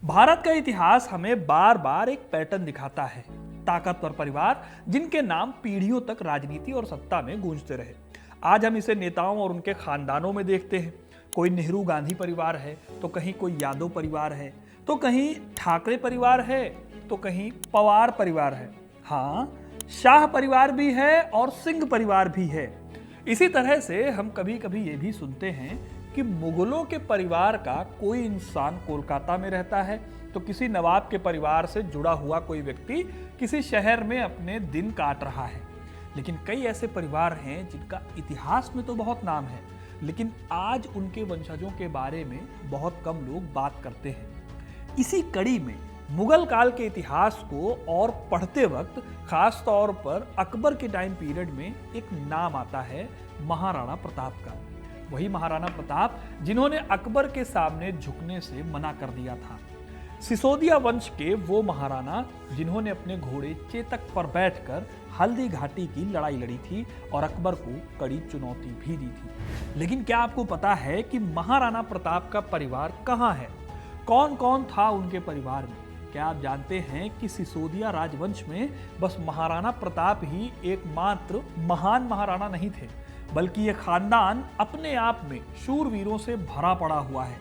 भारत का इतिहास हमें बार बार एक पैटर्न दिखाता है। ताकतवर परिवार जिनके नाम पीढ़ियों तक राजनीति और सत्ता में गूंजते रहे। आज हम इसे नेताओं और उनके खानदानों में देखते हैं। कोई नेहरू गांधी परिवार है, तो कहीं कोई यादव परिवार है, तो कहीं ठाकरे परिवार है, तो कहीं पवार परिवार है। हाँ, शाह परिवार भी है और सिंह परिवार भी है। इसी तरह से हम कभी कभी ये भी सुनते हैं कि मुगलों के परिवार का कोई इंसान कोलकाता में रहता है, तो किसी नवाब के परिवार से जुड़ा हुआ कोई व्यक्ति किसी शहर में अपने दिन काट रहा है। लेकिन कई ऐसे परिवार हैं जिनका इतिहास में तो बहुत नाम है, लेकिन आज उनके वंशजों के बारे में बहुत कम लोग बात करते हैं। इसी कड़ी में मुगल काल के इतिहास को और पढ़ते वक्त खास तौर पर अकबर के टाइम पीरियड में एक नाम आता है, महाराणा प्रताप का। वही महाराणा प्रताप जिन्होंने अकबर के सामने झुकने से मना कर दिया था। सिसोदिया वंश के वो महाराणा जिन्होंने अपने घोड़े चेतक पर बैठकर हल्दी घाटी की लड़ाई लड़ी थी और अकबर को कड़ी चुनौती भी दी थी। लेकिन क्या आपको पता है कि महाराणा प्रताप का परिवार कहाँ है? कौन कौन था उनके परिवार में? क्या आप जानते हैं कि सिसोदिया राजवंश में बस महाराणा प्रताप ही एकमात्र महान महाराणा नहीं थे, बल्कि यह खानदान अपने आप में शूरवीरों से भरा पड़ा हुआ है।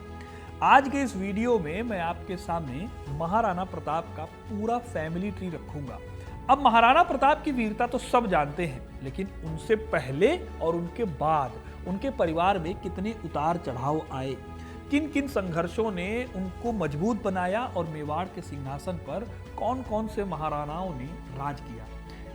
आज के इस वीडियो में मैं आपके सामने महाराणा प्रताप का पूरा फैमिली ट्री रखूंगा। अब महाराणा प्रताप की वीरता तो सब जानते हैं, लेकिन उनसे पहले और उनके बाद उनके परिवार में कितने उतार चढ़ाव आए, किन किन संघर्षों ने उनको मजबूत बनाया और मेवाड़ के सिंहासन पर कौन कौन से महाराणाओं ने राज किया।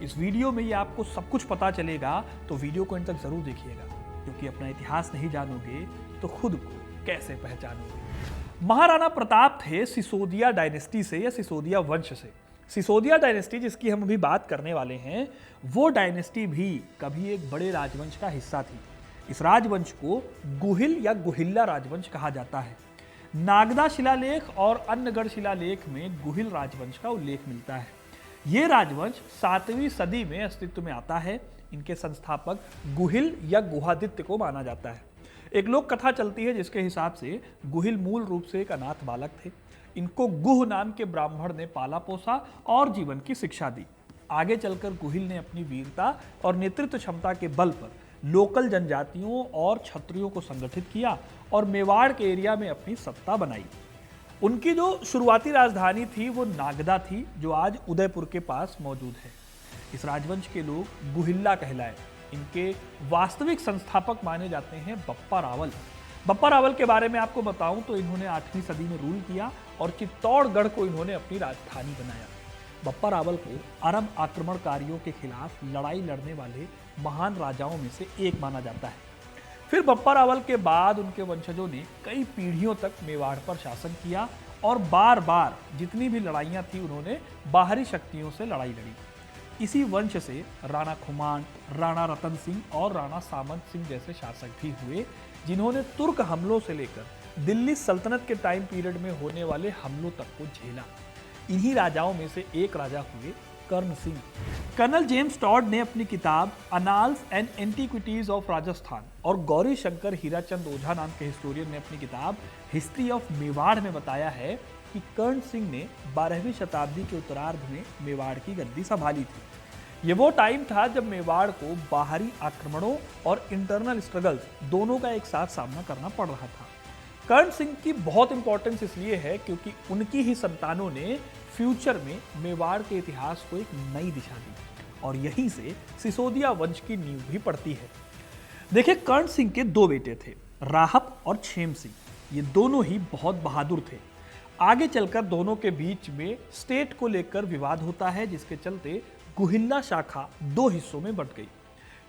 इस वीडियो में ये आपको सब कुछ पता चलेगा, तो वीडियो को अंत तक जरूर देखिएगा, क्योंकि अपना इतिहास नहीं जानोगे तो खुद को कैसे पहचानोगे। महाराणा प्रताप थे सिसोदिया डायनेस्टी से या सिसोदिया वंश से। सिसोदिया डायनेस्टी जिसकी हम अभी बात करने वाले हैं, वो डायनेस्टी भी कभी एक बड़े राजवंश का हिस्सा थी। इस राजवंश को गुहिल या गुहिल्ला राजवंश कहा जाता है। नागदा शिलालेख और अन्नगढ़ शिलालेख में गुहिल राजवंश का उल्लेख मिलता है। ये राजवंश 7वीं सदी में अस्तित्व में आता है। इनके संस्थापक गुहिल या गुहादित्य को माना जाता है। एक लोक कथा चलती है जिसके हिसाब से गुहिल मूल रूप से एक अनाथ बालक थे। इनको गुह नाम के ब्राह्मण ने पाला पोसा और जीवन की शिक्षा दी। आगे चलकर गुहिल ने अपनी वीरता और नेतृत्व क्षमता के बल पर लोकल जनजातियों और क्षत्रियों को संगठित किया और मेवाड़ के एरिया में अपनी सत्ता बनाई। उनकी जो शुरुआती राजधानी थी वो नागदा थी, जो आज उदयपुर के पास मौजूद है। इस राजवंश के लोग गुहिल्ला कहलाए। इनके वास्तविक संस्थापक माने जाते हैं बप्पा रावल। बप्पा रावल के बारे में आपको बताऊं तो इन्होंने 8वीं सदी में रूल किया और चित्तौड़गढ़ को इन्होंने अपनी राजधानी बनाया। बप्पा रावल को अरब आक्रमणकारियों के खिलाफ लड़ाई लड़ने वाले महान राजाओं में से एक माना जाता है। फिर बप्पा रावल के बाद उनके वंशजों ने कई पीढ़ियों तक मेवाड़ पर शासन किया और बार बार जितनी भी लड़ाइयाँ थी उन्होंने बाहरी शक्तियों से लड़ाई लड़ी। इसी वंश से राणा खुमान, राणा रतन सिंह और राणा सामंत सिंह जैसे शासक भी हुए, जिन्होंने तुर्क हमलों से लेकर दिल्ली सल्तनत के टाइम पीरियड में होने वाले हमलों तक को झेला। इन्हीं राजाओं में से एक राजा हुए कर्ण सिंह। कर्नल जेम्स टॉड ने अपनी किताब annals and antiquities of Rajasthan और गौरी शंकर हीराचंद ओझा नाम के हिस्टोरियन ने अपनी किताब हिस्ट्री ऑफ मेवाड़ में बताया है कि कर्ण सिंह ने 12वीं शताब्दी के उत्तरार्ध में मेवाड़ की गद्दी संभाली थी। ये वो टाइम था जब मेवाड़ को बाहरी आक्रमणों और इंटरनल स्ट्रगल्स दोनों का एक साथ सामना करना पड़ रहा था। कर्ण सिंह की बहुत इंपॉर्टेंस इसलिए है क्योंकि उनकी ही संतानों ने फ्यूचर में मेवाड़ के इतिहास को एक नई दिशा दी और यहीं से सिसोदिया वंश की नींव भी पड़ती है। देखिए, कर्ण सिंह के 2 बेटे थे, राहप और क्षेम सिंह। ये दोनों ही बहुत बहादुर थे। आगे चलकर दोनों के बीच में स्टेट को लेकर विवाद होता है, जिसके चलते गुहिल्ला शाखा 2 हिस्सों में बंट गई।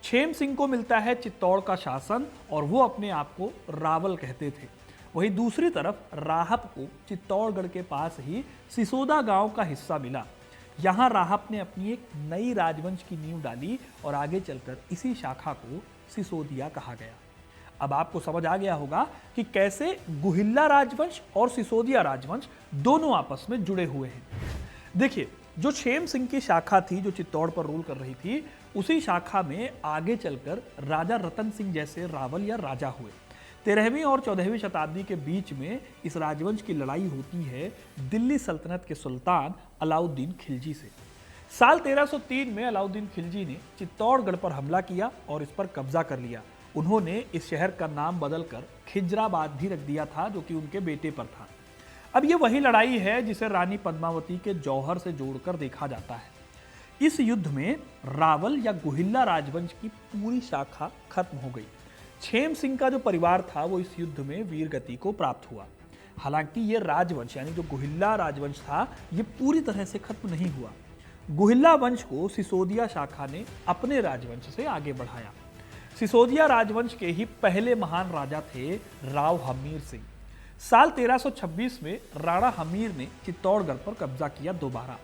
क्षेम सिंह को मिलता है चित्तौड़ का शासन और वो अपने आप को रावल कहते थे। वहीं दूसरी तरफ राहप को चित्तौड़गढ़ के पास ही सिसोदा गांव का हिस्सा मिला। यहां राहप ने अपनी एक नई राजवंश की नींव डाली और आगे चलकर इसी शाखा को सिसोदिया कहा गया। अब आपको समझ आ गया होगा कि कैसे गुहिल्ला राजवंश और सिसोदिया राजवंश दोनों आपस में जुड़े हुए हैं। देखिए, जो क्षेम सिंह की शाखा थी जो चित्तौड़ पर रूल कर रही थी, उसी शाखा में आगे चलकर राजा रतन सिंह जैसे रावल या राजा हुए। 13वीं और 14वीं शताब्दी के बीच में इस राजवंश की लड़ाई होती है दिल्ली सल्तनत के सुल्तान अलाउद्दीन खिलजी से। साल 1303 में अलाउद्दीन खिलजी ने चित्तौड़गढ़ पर हमला किया और इस पर कब्जा कर लिया। उन्होंने इस शहर का नाम बदलकर खिजराबाद भी रख दिया था, जो कि उनके बेटे पर था। अब ये वही लड़ाई है जिसे रानी पद्मावती के जौहर से जोड़कर देखा जाता है। इस युद्ध में रावल या गुहिल्ला राजवंश की पूरी शाखा खत्म हो गई। छेम सिंह का जो परिवार था वो इस युद्ध में वीरगति को प्राप्त हुआ। हालांकि ये राजवंश यानी जो गुहिल्ला राजवंश था ये पूरी तरह से खत्म नहीं हुआ। गुहिल्ला वंश को सिसोदिया शाखा ने अपने राजवंश से आगे बढ़ाया। सिसोदिया राजवंश के ही पहले महान राजा थे राव हमीर सिंह। साल 1326 में राणा हमीर ने चित्तौड़गढ़ पर कब्जा किया दोबारा।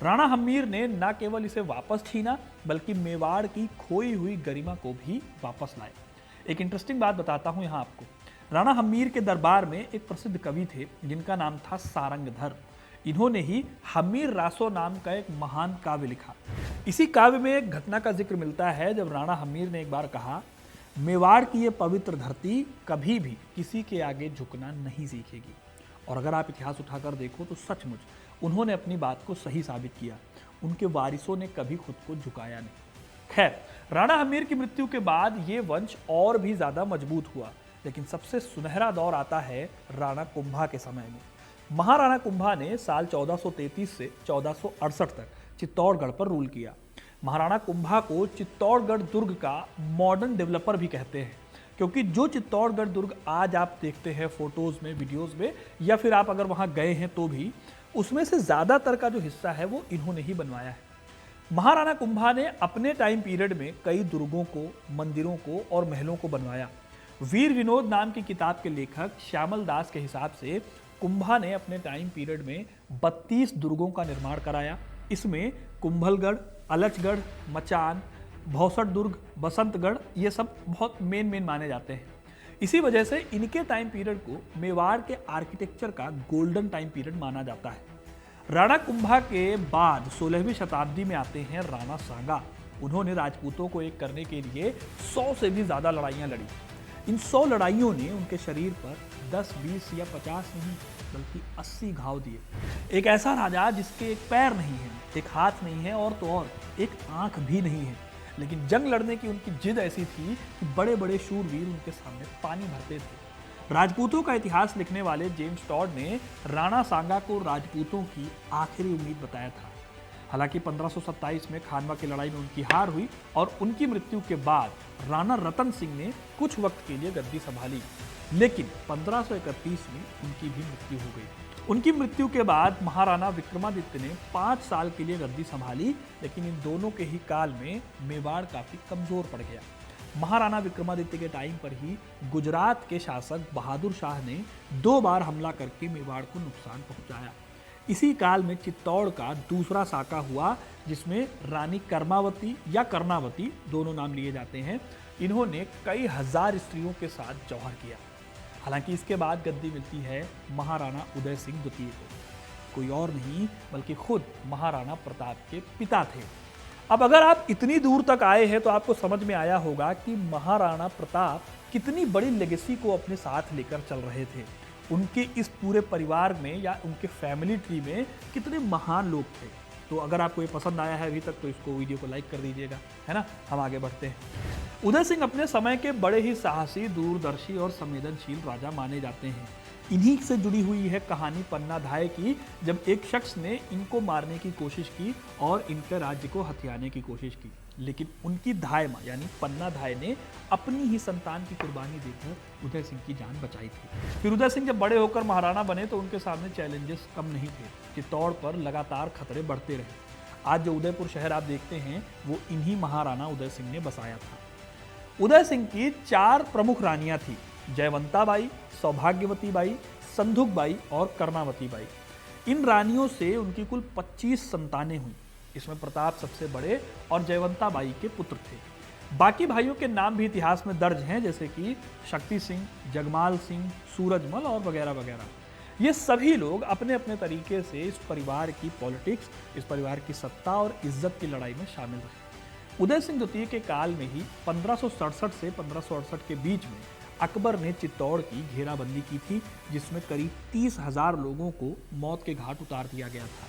राणा हमीर ने न केवल इसे वापस छीना बल्कि मेवाड़ की खोई हुई गरिमा को भी वापस लाए। एक इंटरेस्टिंग बात बताता हूं यहां आपको। राणा हमीर के दरबार में एक प्रसिद्ध कवि थे जिनका नाम था सारंगधर। इन्होंने ही हमीर रासो नाम का एक महान काव्य लिखा। इसी काव्य में एक घटना का जिक्र मिलता है जब राणा हमीर ने एक बार कहा, मेवाड़ की ये पवित्र धरती कभी भी किसी के आगे झुकना नहीं सीखेगी। और अगर आप इतिहास उठाकर देखो तो सचमुच उन्होंने अपनी बात को सही साबित किया। उनके वारिसों ने कभी खुद को झुकाया नहीं। खैर, राणा हमीर की मृत्यु के बाद ये वंश और भी ज्यादा मजबूत हुआ, लेकिन सबसे सुनहरा दौर आता है राणा कुंभा के समय में। महाराणा कुंभा ने साल 1433 से 1468 तक चित्तौड़गढ़ पर रूल किया। महाराणा कुंभा को चित्तौड़गढ़ दुर्ग का मॉडर्न डेवलपर भी कहते हैं, क्योंकि जो चित्तौड़गढ़ दुर्ग आज आप देखते हैं फोटोज में, वीडियोस में, या फिर आप अगर वहां गए हैं तो भी, उसमें से ज्यादातर का जो हिस्सा है वो इन्होंने ही बनवाया है। महाराणा कुंभा ने अपने टाइम पीरियड में कई दुर्गों को, मंदिरों को और महलों को बनवाया। वीर विनोद नाम की किताब के लेखक श्यामल दास के हिसाब से कुंभा ने अपने टाइम पीरियड में 32 दुर्गों का निर्माण कराया। इसमें कुंभलगढ़, अलचगढ़, मचान, भौसठ दुर्ग, बसंतगढ़, ये सब बहुत मेन माने जाते हैं। इसी वजह से इनके टाइम पीरियड को मेवाड़ के आर्किटेक्चर का गोल्डन टाइम पीरियड माना जाता है। राणा कुंभा के बाद 16वीं शताब्दी में आते हैं राणा सांगा। उन्होंने राजपूतों को एक करने के लिए 100 से भी ज्यादा लड़ाइयां लड़ी। इन 100 लड़ाइयों ने उनके शरीर पर 10, 20 या 50 नहीं बल्कि 80 घाव दिए। एक ऐसा राजा जिसके एक पैर नहीं है, एक हाथ नहीं है और तो और एक आंख भी नहीं है, लेकिन जंग लड़ने की उनकी जिद ऐसी थी कि बड़े बड़े शूरवीर उनके सामने पानी भरते थे। राजपूतों का इतिहास लिखने वाले जेम्स टॉड ने राणा सांगा को राजपूतों की आखिरी उम्मीद बताया था। हालांकि 1527 में खानवा की लड़ाई में उनकी हार हुई और उनकी मृत्यु के बाद राणा रतन सिंह ने कुछ वक्त के लिए गद्दी संभाली, लेकिन 1531 में उनकी भी मृत्यु हो गई। उनकी मृत्यु के बाद महाराणा विक्रमादित्य ने 5 साल के लिए गद्दी संभाली, लेकिन इन दोनों के ही काल में मेवाड़ काफी कमजोर पड़ गया। महाराणा विक्रमादित्य के टाइम पर ही गुजरात के शासक बहादुर शाह ने 2 बार हमला करके मेवाड़ को नुकसान पहुंचाया। इसी काल में चित्तौड़ का दूसरा साका हुआ, जिसमें रानी कर्मावती या कर्णावती, दोनों नाम लिए जाते हैं, इन्होंने कई हजार स्त्रियों के साथ जौहर किया। हालांकि इसके बाद गद्दी मिलती है महाराणा उदय सिंह द्वितीय को। कोई और नहीं बल्कि खुद महाराणा प्रताप के पिता थे। अब अगर आप इतनी दूर तक आए हैं तो आपको समझ में आया होगा कि महाराणा प्रताप कितनी बड़ी लेगेसी को अपने साथ लेकर चल रहे थे। उनके इस पूरे परिवार में या उनके फैमिली ट्री में कितने महान लोग थे। तो अगर आपको ये पसंद आया है अभी तक तो इसको वीडियो को लाइक कर दीजिएगा, है ना। हम आगे बढ़ते हैं। उदय सिंह अपने समय के बड़े ही साहसी, दूरदर्शी और संवेदनशील राजा माने जाते हैं। इन्हीं से जुड़ी हुई है कहानी पन्ना धाय की, जब एक शख्स ने इनको मारने की कोशिश की और इनके राज्य को हथियाने की कोशिश की, लेकिन उनकी धाय माँ यानी पन्ना धाय ने अपनी ही संतान की कुर्बानी देकर उदय सिंह की जान बचाई थी। फिर उदय सिंह जब बड़े होकर महाराणा बने तो उनके सामने चैलेंजेस कम नहीं थे। चित्तौड़ पर लगातार खतरे बढ़ते रहे। आज जो उदयपुर शहर आप देखते हैं वो इन्हीं महाराणा उदय सिंह ने बसाया था। उदय सिंह की 4 प्रमुख रानियां थी, जयवंता बाई, सौभाग्यवती बाई, संधुक बाई और कर्णावती बाई। इन रानियों से उनकी कुल 25 संतानें हुई। इसमें प्रताप सबसे बड़े और जयवंता बाई के पुत्र थे। बाकी भाइयों के नाम भी इतिहास में दर्ज हैं, जैसे कि शक्ति सिंह, जगमाल सिंह, सूरजमल और वगैरह वगैरह। ये सभी लोग अपने अपने तरीके से इस परिवार की पॉलिटिक्स, इस परिवार की सत्ता और इज्जत की लड़ाई में शामिल रहे। उदय सिंह द्वितीय के काल में ही 1567 से 1568 के बीच में अकबर ने चित्तौड़ की घेराबंदी की थी, जिसमें करीब 30,000 लोगों को मौत के घाट उतार दिया गया था।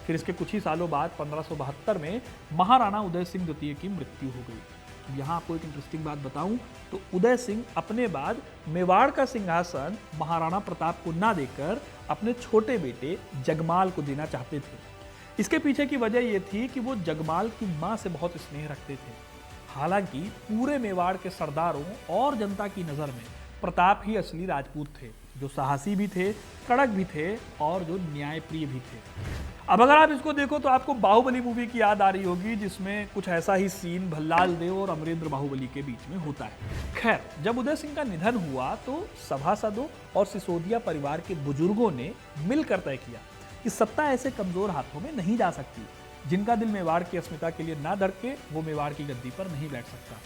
फिर इसके कुछ ही सालों बाद 1572 में महाराणा उदय सिंह द्वितीय की मृत्यु हो गई। यहाँ आपको एक इंटरेस्टिंग बात बताऊं तो उदय सिंह अपने बाद मेवाड़ का सिंहासन महाराणा प्रताप को ना देकर अपने छोटे बेटे जगमाल को देना चाहते थे। इसके पीछे की वजह यह थी कि वो जगमाल की मां से बहुत स्नेह रखते थे। हालांकि पूरे मेवाड़ के सरदारों और जनता की नजर में प्रताप ही असली राजपूत थे, जो साहसी भी थे, कड़क भी थे और जो न्यायप्रिय भी थे। अब अगर आप इसको देखो तो आपको बाहुबली मूवी की याद आ रही होगी, जिसमें कुछ ऐसा ही सीन भल्लाल देव और अमरेंद्र बाहुबली के बीच में होता है। खैर, जब उदय सिंह का निधन हुआ तो सभासदों और सिसोदिया परिवार के बुजुर्गों ने मिलकर तय किया कि सत्ता ऐसे कमजोर हाथों में नहीं जा सकती। जिनका दिल मेवाड़ की अस्मिता के लिए ना धड़के वो मेवाड़ की गद्दी पर नहीं बैठ सकता।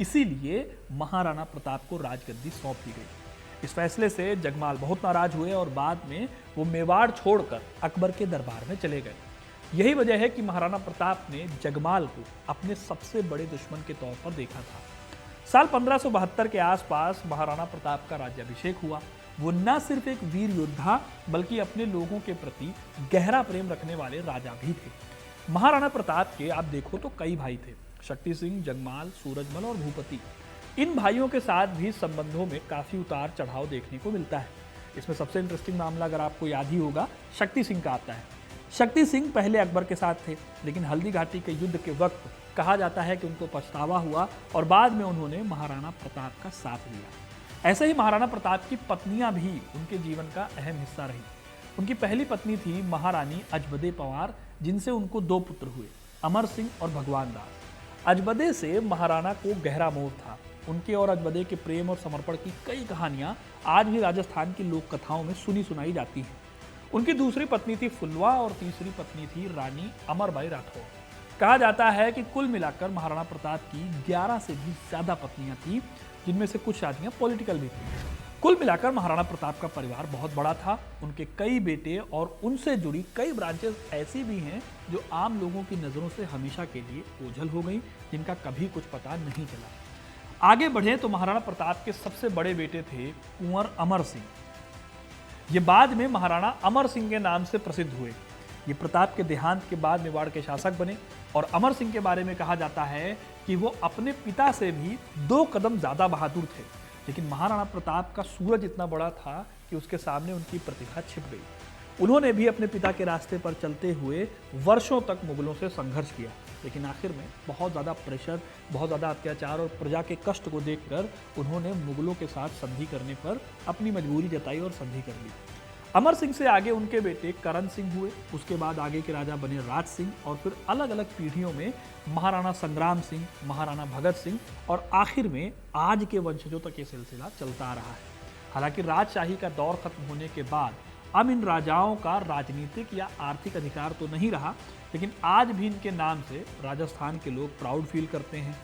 इसीलिए महाराणा प्रताप को राजगद्दी सौंप दी गई। इस फैसले से जगमाल बहुत नाराज हुए और बाद में वो मेवाड़ छोड़कर अकबर के दरबार में चले गए। यही वजह है कि महाराणा प्रताप ने जगमाल को अपने सबसे बड़े दुश्मन के तौर पर देखा था। साल 1572 के आसपास महाराणा प्रताप का राज्याभिषेक हुआ। वो न सिर्फ एक वीर योद्धा बल्कि अपने लोगों के प्रति गहरा प्रेम रखने वाले राजा भी थे। महाराणा प्रताप के आप देखो तो कई भाई थे, शक्ति सिंह, जगमाल, सूरजमल और भूपति। इन भाइयों के साथ भी संबंधों में काफी उतार चढ़ाव देखने को मिलता है। इसमें सबसे इंटरेस्टिंग मामला अगर आपको याद ही होगा, शक्ति सिंह का आता है। शक्ति सिंह पहले अकबर के साथ थे, लेकिन हल्दी घाटी के युद्ध के वक्त कहा जाता है कि उनको पछतावा हुआ और बाद में उन्होंने महाराणा प्रताप का साथ लिया। ऐसे ही महाराणा प्रताप की पत्नियां भी उनके जीवन का अहम हिस्सा रही। उनकी पहली पत्नी थी महारानी अजबदे पंवार, जिनसे उनको 2 पुत्र हुए, अमर सिंह और भगवान दास। अजबदे से महाराणा को गहरा मोह था। उनके और अजबदे के प्रेम और समर्पण की कई कहानियां आज भी राजस्थान की लोक कथाओं में सुनी सुनाई जाती हैं। उनकी दूसरी पत्नी थी फुलवा और तीसरी पत्नी थी रानी अमरबाई राठौर। कहा जाता है कि कुल मिलाकर महाराणा प्रताप की 11 से भी ज्यादा पत्नियां थीं, जिनमें से कुछ शादियां पॉलिटिकल भी थी। कुल मिलाकर महाराणा प्रताप का परिवार बहुत बड़ा था। उनके कई बेटे और उनसे जुड़ी कई ब्रांचेस ऐसी भी हैं जो आम लोगों की नज़रों से हमेशा के लिए ओझल हो गई, जिनका कभी कुछ पता नहीं चला। आगे बढ़े तो महाराणा प्रताप के सबसे बड़े बेटे थे कुंवर अमर सिंह। ये बाद में महाराणा अमर सिंह के नाम से प्रसिद्ध हुए। ये प्रताप के देहांत के बाद मेवाड़ के शासक बने और अमर सिंह के बारे में कहा जाता है कि वो अपने पिता से भी 2 कदम ज्यादा बहादुर थे। लेकिन महाराणा प्रताप का सूरज इतना बड़ा था कि उसके सामने उनकी प्रतिभा छिप गई। उन्होंने भी अपने पिता के रास्ते पर चलते हुए वर्षों तक मुगलों से संघर्ष किया, लेकिन आखिर में बहुत ज़्यादा प्रेशर, बहुत ज़्यादा अत्याचार और प्रजा के कष्ट को देखकर उन्होंने मुगलों के साथ संधि करने पर अपनी मजबूरी जताई और संधि कर ली। अमर सिंह से आगे उनके बेटे करण सिंह हुए। उसके बाद आगे के राजा बने राज सिंह और फिर अलग अलग पीढ़ियों में महाराणा संग्राम सिंह, महाराणा भगत सिंह और आखिर में आज के वंशजों तक ये सिलसिला चलता आ रहा है। हालांकि राजशाही का दौर खत्म होने के बाद अब इन राजाओं का राजनीतिक या आर्थिक अधिकार तो नहीं रहा, लेकिन आज भी इनके नाम से राजस्थान के लोग प्राउड फील करते हैं।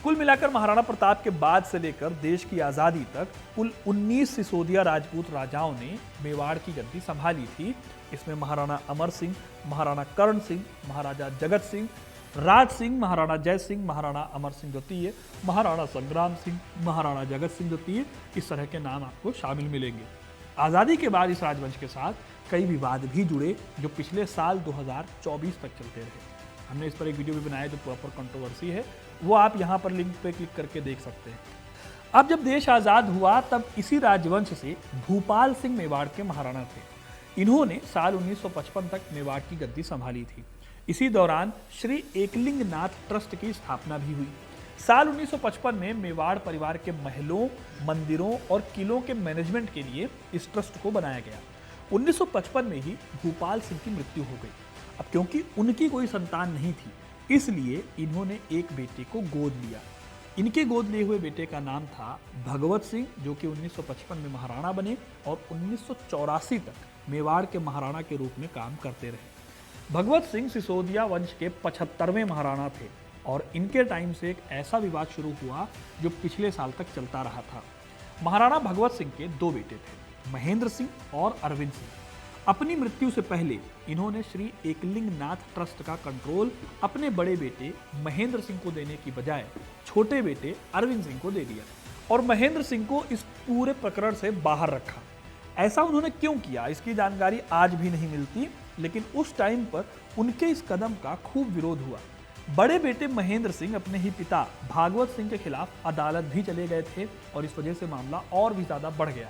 कुल मिलाकर महाराणा प्रताप के बाद से लेकर देश की आज़ादी तक कुल 19 सिसोदिया राजपूत राजाओं ने मेवाड़ की गद्दी संभाली थी। इसमें महाराणा अमर सिंह, महाराणा कर्ण सिंह, महाराजा जगत सिंह, राज सिंह, महाराणा जय सिंह, महाराणा अमर सिंह द्वितीय, महाराणा संग्राम सिंह, महाराणा जगत सिंह द्वितीय, इस तरह के नाम आपको शामिल मिलेंगे। आज़ादी के बाद इस राजवंश के साथ कई विवाद भी जुड़े, जो पिछले साल 2024 तक चलते रहे। हमने इस पर एक वीडियो भी बनाया जो प्रॉपर कंट्रोवर्सी है, वो आप यहाँ पर लिंक पे क्लिक करके देख सकते हैं। अब जब देश आज़ाद हुआ तब इसी राजवंश से भूपाल सिंह मेवाड़ के महाराणा थे। इन्होंने साल 1955 तक मेवाड़ की गद्दी संभाली थी। इसी दौरान श्री एकलिंग नाथ ट्रस्ट की स्थापना भी हुई। साल 1955 में मेवाड़ परिवार के महलों, मंदिरों और किलों के मैनेजमेंट के लिए इस ट्रस्ट को बनाया गया। 1955 में ही भूपाल सिंह की मृत्यु हो गई। अब क्योंकि उनकी कोई संतान नहीं थी, इसलिए इन्होंने एक बेटे को गोद लिया। इनके गोद लिए हुए बेटे का नाम था भगवत सिंह, जो कि 1955 में महाराणा बने और 1984 तक मेवाड़ के महाराणा के रूप में काम करते रहे। भगवत सिंह सिसोदिया वंश के 75वें महाराणा थे और इनके टाइम से एक ऐसा विवाद शुरू हुआ जो पिछले साल तक चलता रहा था। महाराणा भगवत सिंह के 2 बेटे थे, महेंद्र सिंह और अरविंद सिंह। अपनी मृत्यु से पहले इन्होंने श्री एकलिंग नाथ ट्रस्ट का कंट्रोल अपने बड़े बेटे महेंद्र सिंह को देने की बजाय छोटे बेटे अरविंद सिंह को दे दिया और महेंद्र सिंह को इस पूरे प्रकरण से बाहर रखा। ऐसा उन्होंने क्यों किया, इसकी जानकारी आज भी नहीं मिलती, लेकिन उस टाइम पर उनके इस कदम का खूब विरोध हुआ। बड़े बेटे महेंद्र सिंह अपने ही पिता भागवत सिंह के खिलाफ अदालत भी चले गए थे और इस वजह से मामला और भी ज्यादा बढ़ गया,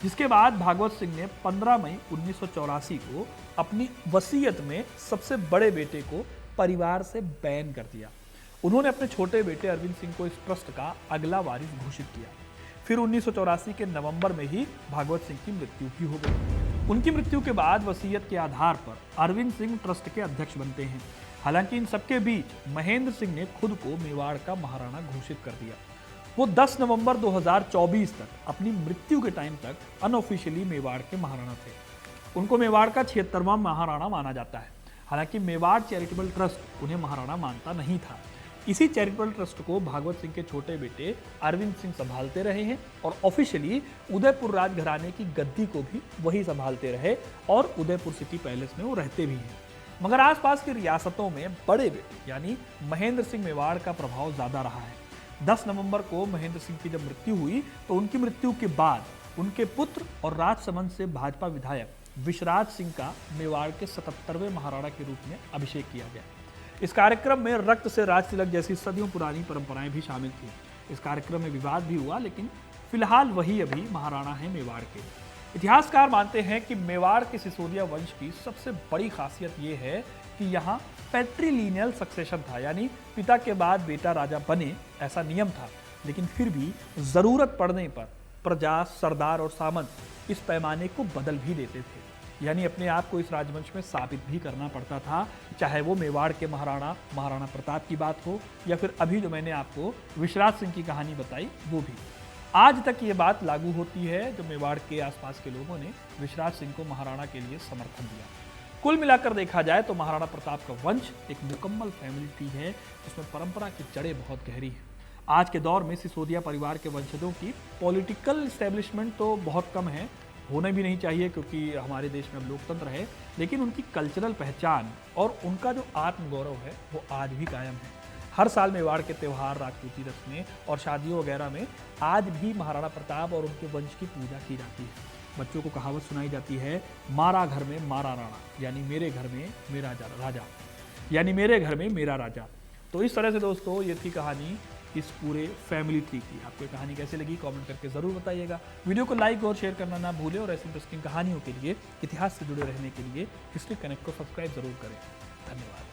जिसके बाद भागवत सिंह ने 15 मई 1984 को अपनी वसीयत में सबसे बड़े बेटे को परिवार से बैन कर दिया। उन्होंने अपने छोटे बेटे अरविंद सिंह को इस ट्रस्ट का अगला वारिस घोषित किया। फिर 1984 के नवंबर में ही भागवत सिंह की मृत्यु भी हो गई। उनकी मृत्यु के बाद वसीयत के आधार पर अरविंद सिंह ट्रस्ट के अध्यक्ष बनते हैं। हालांकि इन सबके बीच महेंद्र सिंह ने खुद को मेवाड़ का महाराणा घोषित कर दिया। वो 10 नवंबर 2024 तक, अपनी मृत्यु के टाइम तक अनऑफिशियली मेवाड़ के महाराणा थे। उनको मेवाड़ का 76वां महाराणा माना जाता है। हालांकि मेवाड़ चैरिटेबल ट्रस्ट उन्हें महाराणा मानता नहीं था। इसी चैरिटेबल ट्रस्ट को भागवत सिंह के छोटे बेटे अरविंद सिंह संभालते रहे हैं और ऑफिशियली उदयपुर राजघराने की गद्दी को भी वही संभालते रहे और उदयपुर सिटी पैलेस में वो रहते भी हैं। मगर आसपास की रियासतों में बड़े बेटे यानी महेंद्र सिंह मेवाड़ का प्रभाव ज्यादा रहा है। 10 नवंबर को महेंद्र सिंह की जब मृत्यु हुई तो उनकी मृत्यु के बाद उनके पुत्र और राजसमंद से भाजपा विधायक विश्वराज सिंह का मेवाड़ के 77वें महाराणा के रूप में अभिषेक किया गया। इस कार्यक्रम में रक्त से राज तिलक जैसी सदियों पुरानी परंपराएं भी शामिल थी। इस कार्यक्रम में विवाद भी हुआ, लेकिन फिलहाल वही अभी महाराणा है मेवाड़ के। इतिहासकार मानते हैं कि मेवाड़ के सिसोदिया वंश की सबसे बड़ी खासियत यह है कि यहाँ पैट्रीलिनियल सक्सेशन था, यानी पिता के बाद बेटा राजा बने, ऐसा नियम था। लेकिन फिर भी जरूरत पड़ने पर प्रजा, सरदार और सामंत इस पैमाने को बदल भी देते थे, यानी अपने आप को इस राजवंश में साबित भी करना पड़ता था, चाहे वो मेवाड़ के महाराणा महाराणा प्रताप की बात हो या फिर अभी जो मैंने आपको विश्वराज सिंह की कहानी बताई वो भी। आज तक ये बात लागू होती है जो मेवाड़ के आसपास के लोगों ने विश्वराज सिंह को महाराणा के लिए समर्थन दिया। कुल मिलाकर देखा जाए तो महाराणा प्रताप का वंश एक मुकम्मल फैमिली ट्री है, जिसमें परंपरा की जड़ें बहुत गहरी हैं। आज के दौर में सिसोदिया परिवार के वंशजों की पॉलिटिकल एस्टेब्लिशमेंट तो बहुत कम है, होने भी नहीं चाहिए क्योंकि हमारे देश में अब लोकतंत्र है, लेकिन उनकी कल्चरल पहचान और उनका जो आत्मगौरव है वो आज भी कायम है। हर साल मेवाड़ के त्यौहार, राजपूती रस्में और शादियों वगैरह में आज भी महाराणा प्रताप और उनके वंश की पूजा की जाती है। बच्चों को कहावत सुनाई जाती है, मारा घर में मारा राणा, यानी मेरे घर में मेरा राजा, यानी मेरे घर में मेरा राजा। तो इस तरह से दोस्तों ये थी कहानी इस पूरे फैमिली ट्री की। आपको ये कहानी कैसे लगी कमेंट करके ज़रूर बताइएगा। वीडियो को लाइक और शेयर करना ना भूलें और ऐसी इंटरेस्टिंग कहानियों के लिए, इतिहास से जुड़े रहने के लिए हिस्ट्री कनेक्ट को सब्सक्राइब जरूर करें। धन्यवाद।